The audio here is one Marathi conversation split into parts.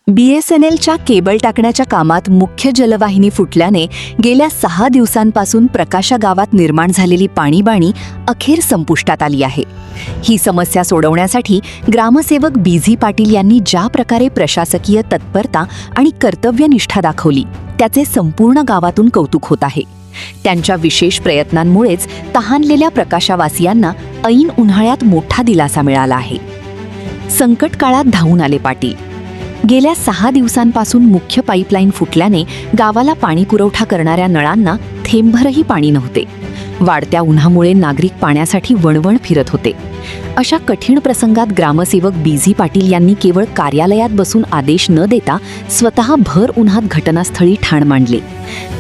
BSNLच्या केबल टाकण्याच्या कामात मुख्य जलवाहिनी फुटल्याने गेल्या 6 दिवसांपासून प्रकाशा गावात निर्माण झालेली पाणीबाणी अखेर संपुष्टात आली आहे. ही समस्या सोडवण्यासाठी ग्रामसेवक BZ पाटील यांनी ज्या प्रकारे प्रशासकीय तत्परता आणि कर्तव्यनिष्ठा दाखवली त्याचे संपूर्ण गावातून कौतुक होत आहे. त्यांच्या विशेष प्रयत्नांमुळेच तहानलेल्या प्रकाशावासियांना ऐन उन्हाळ्यात मोठा दिलासा मिळाला आहे. संकट काळात धावून आले पाटील. गेल्या 6 दिवसांपासून मुख्य पाईपलाईन फुटल्याने गावाला पाणी पुरवठा करणाऱ्या नळांना थेंबभरही पाणी नव्हते. वाढत्या उन्हामुळे नागरिक पाण्यासाठी वणवण फिरत होते. अशा कठीण प्रसंगात ग्रामसेवक BZ पाटील यांनी केवळ कार्यालयात बसून आदेश न देता स्वतः भर उन्हात घटनास्थळी ठाण मांडले.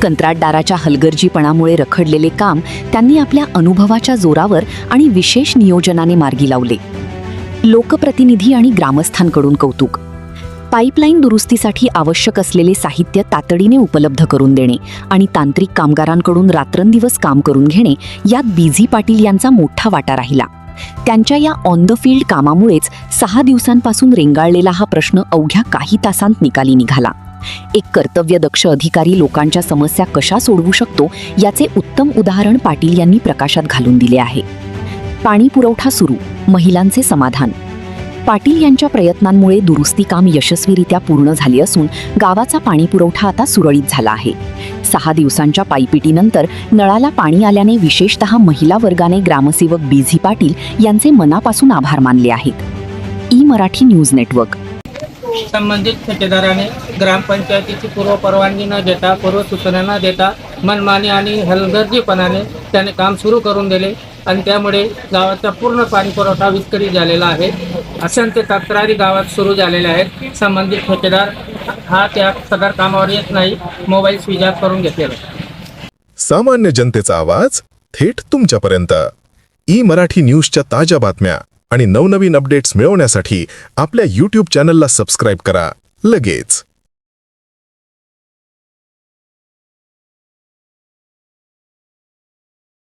कंत्राटदाराच्या हलगर्जीपणामुळे रखडलेले काम त्यांनी आपल्या अनुभवाच्या जोरावर आणि विशेष नियोजनाने मार्गी लावले. लोकप्रतिनिधी आणि ग्रामस्थांकडून कौतुक. पाईपलाईन दुरुस्तीसाठी आवश्यक असलेले साहित्य तातडीने उपलब्ध करून देणे आणि तांत्रिक कामगारांकडून रात्रंदिवस काम करून घेणे यात BZ पाटील यांचा मोठा वाटा राहिला. त्यांच्या या ऑन द फील्ड कामामुळेच 6 दिवसांपासून रेंगाळलेला हा प्रश्न अवघ्या काही तासांत निकाली निघाला. एक कर्तव्यदक्ष अधिकारी लोकांच्या समस्या कशा सोडवू शकतो याचे उत्तम उदाहरण पाटील यांनी प्रकाशात घालून दिले आहे. पाणी पुरवठा सुरू, महिलांचे समाधान. पाटील यांच्या प्रयत्नांमुळे दुरुस्ती काम यशस्वीरित्या पूर्ण झाले असून गावाचा पाणी पुरवठा आता सुरळीत झाला आहे. 6 दिवसांच्या पायपिटीनंतर नळाला पाणी आल्याने विशेषतः महिला वर्गाने ग्रामसेवक BZ पाटील यांचे मनापासून आभार मानले आहेत. Marathi news network. संबंधित ठेकेदाराने ग्रामपंचायतीची पूर्व परवानगी न देता, पूर्व सूचना न देता मनमानी आणि हलगर्जीपणाने त्याने काम सुरू करून दिले आणि त्यामुळे गावाचा पूर्ण पाणी पुरवठा विस्कळीत झालेला आहे. असंख्य तक्रारी गावात सुरू झालेल्या आहेत. संबंधित ठेकेदार हा त्या सदर कामावर येत नाही, मोबाईल स्विच ऑफ करून घेतलेला. सामान्य जनतेचा आवाज थेट तुमच्यापर्यंत. मराठी न्यूजच्या ताज्या बातम्या आणि नवनवीन अपडेट्स मिळवण्यासाठी आपल्या YouTube चॅनलला सबस्क्राईब करा लगेच.